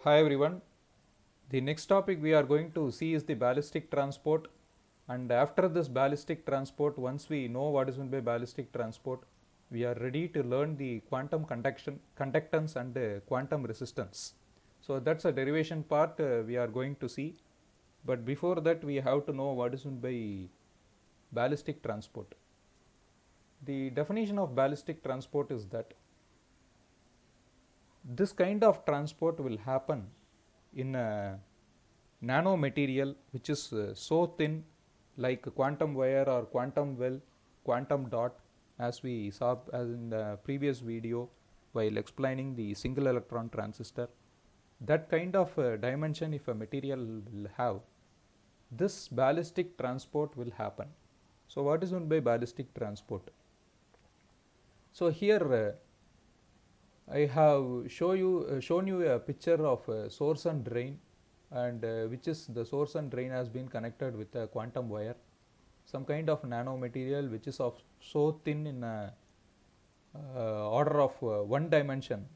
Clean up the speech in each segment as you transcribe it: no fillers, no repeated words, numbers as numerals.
Hi everyone. The next topic we are going to see is the ballistic transport. And after this ballistic transport, once we know what is meant by ballistic transport, we are ready to learn the quantum conductance and quantum resistance. So that's a derivation part we are going to see. But before that, we have to know what is meant by ballistic transport. The definition of ballistic transport is that this kind of transport will happen in a nanomaterial which is so thin, like quantum wire or quantum well, quantum dot, as we saw as in the previous video while explaining the single electron transistor. That kind of dimension, if a material will have, this ballistic transport will happen. So what is meant by ballistic transport? So here I have shown you a picture of a source and drain, and which is the source and drain has been connected with a quantum wire, some kind of nanomaterial which is of so thin in a order of one dimension.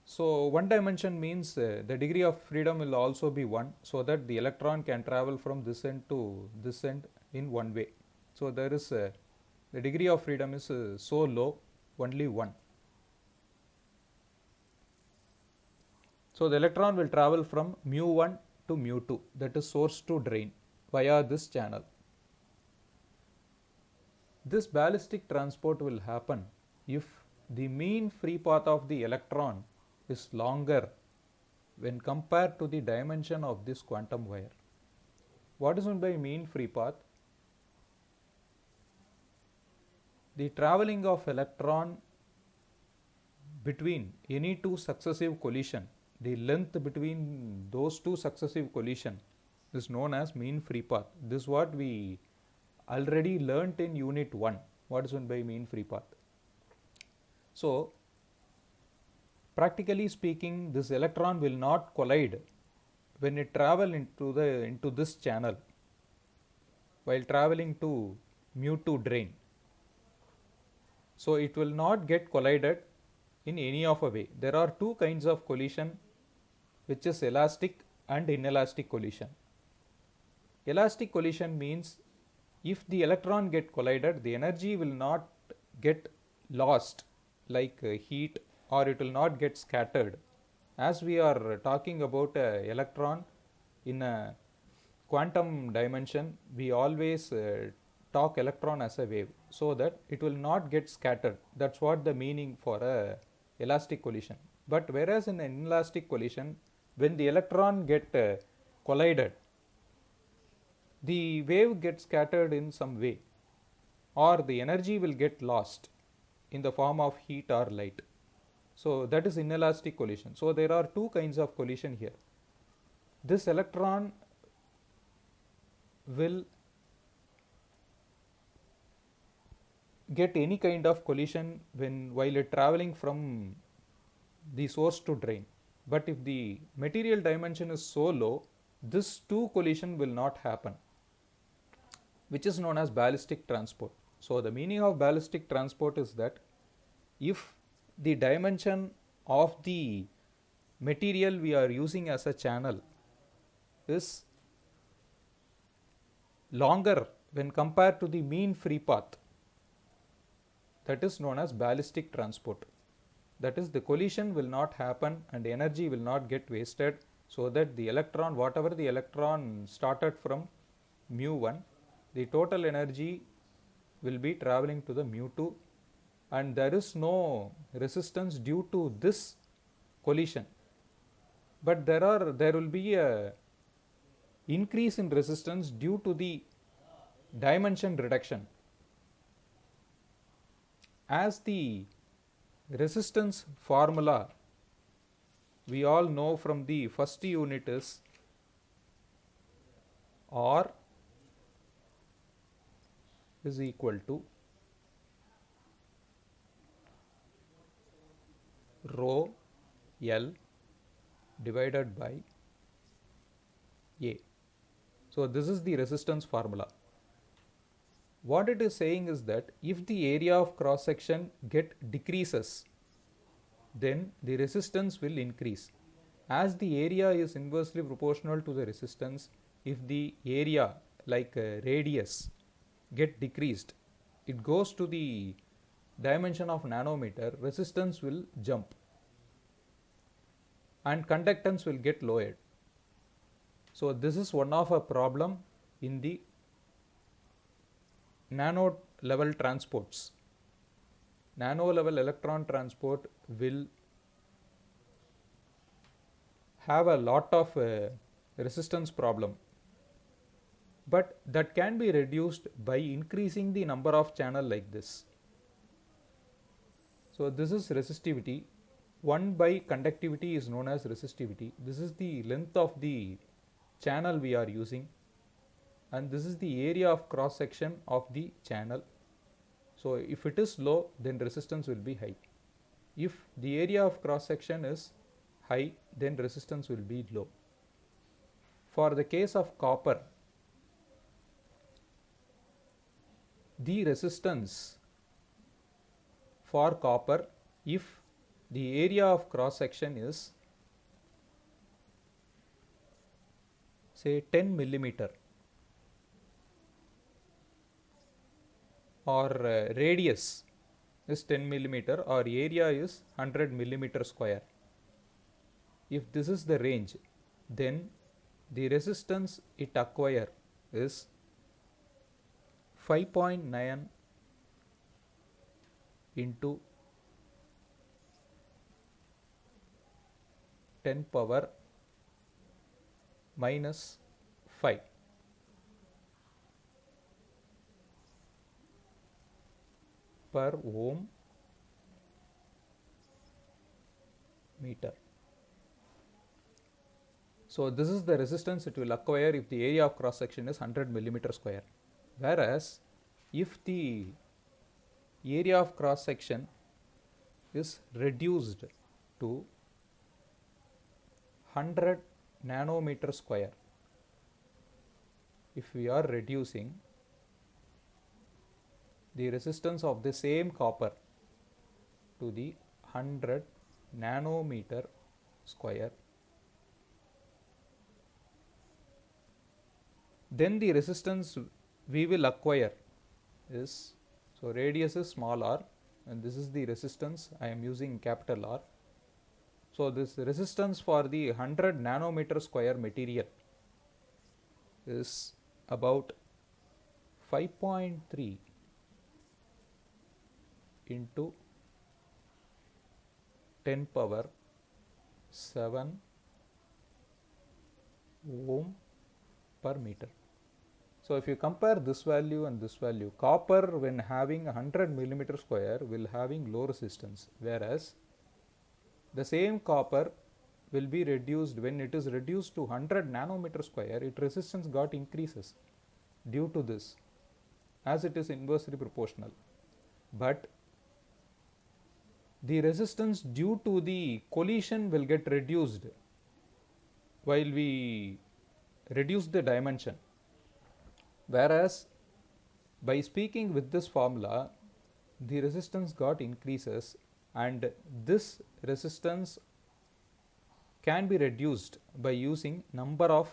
So one dimension means the degree of freedom will also be 1, so that the electron can travel from this end to this end in one way. So there is the degree of freedom is so low, only 1. So the electron will travel from mu1 to mu2, that is source to drain, via this channel. This ballistic transport will happen if the mean free path of the electron is longer when compared to the dimension of this quantum wire. What is meant by mean free path? The traveling of electron between any two successive collision, the length between those two successive collision is known as mean free path. This is what we already learnt in unit 1. What is meant by mean free path? So practically speaking, this electron will not collide when it travel into this channel while traveling to mu2 drain. So it will not get collided in any of a way. There are two kinds of collision, which is elastic and inelastic collision. Elastic collision means if the electron get collided, the energy will not get lost like heat, or it will not get scattered. As we are talking about electron in a quantum dimension, we always talk electron as a wave, so that it will not get scattered. That's what the meaning for a elastic collision. But whereas in an inelastic collision, when the electron get collided, the wave gets scattered in some way, or the energy will get lost in the form of heat or light. So that is inelastic collision. So there are two kinds of collision here. This electron will get any kind of collision while it traveling from the source to drain. But if the material dimension is so low, this two collision will not happen, which is known as ballistic transport. So the meaning of ballistic transport is that if the dimension of the material we are using as a channel is longer when compared to the mean free path, that is known as ballistic transport. That is, the collision will not happen and energy will not get wasted, so that the electron, whatever the electron started from mu1, the total energy will be traveling to the mu2, and there is no resistance due to this collision. But there will be a increase in resistance due to the dimension reduction. As the resistance formula we all know from the first unit is R is equal to rho L divided by A. So this is the resistance formula. What it is saying is that if the area of cross section decreases then the resistance will increase. As the area is inversely proportional to the resistance, if the area like radius get decreased, it goes to the dimension of nanometer, resistance will jump and conductance will get lowered. So this is one of a problem in the nano level transports. Nano level electron transport will have a lot of resistance problem, but that can be reduced by increasing the number of channel like this. So this is resistivity. 1 by conductivity is known as resistivity. This is the length of the channel we are using, and this is the area of cross section of the channel. So if it is low, then resistance will be high. If the area of cross section is high, then resistance will be low. For the case of copper, the resistance for copper, if the area of cross section is say 10 millimeter or radius is 10 millimeter or area is 100 millimeter square, if this is the range, then the resistance it acquire is 5.9 into 10 power minus 5 per ohm meter. So this is the resistance it will acquire if the area of cross section is 100 millimeter square. Whereas if the area of cross section is reduced to 100 nanometer square, if we are reducing the resistance of the same copper to the 100 nanometer square, then the resistance we will acquire is, so radius is small r and this is the resistance I am using capital R. So this resistance for the 100 nanometer square material is about 5.3 into 10 power 7 ohm per meter. So if you compare this value and this value, copper when having 100 millimeter square will having low resistance, whereas the same copper will be reduced when it is reduced to 100 nanometer square, its resistance got increases due to this, as it is inversely proportional. But the resistance due to the collision will get reduced while we reduce the dimension. Whereas by speaking with this formula, the resistance got increases and this resistance can be reduced by using number of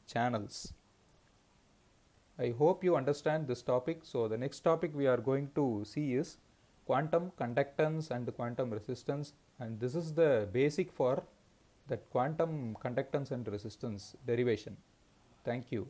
channels. I hope you understand this topic. So the next topic we are going to see is quantum conductance and quantum resistance, and this is the basic for that quantum conductance and resistance derivation. Thank you.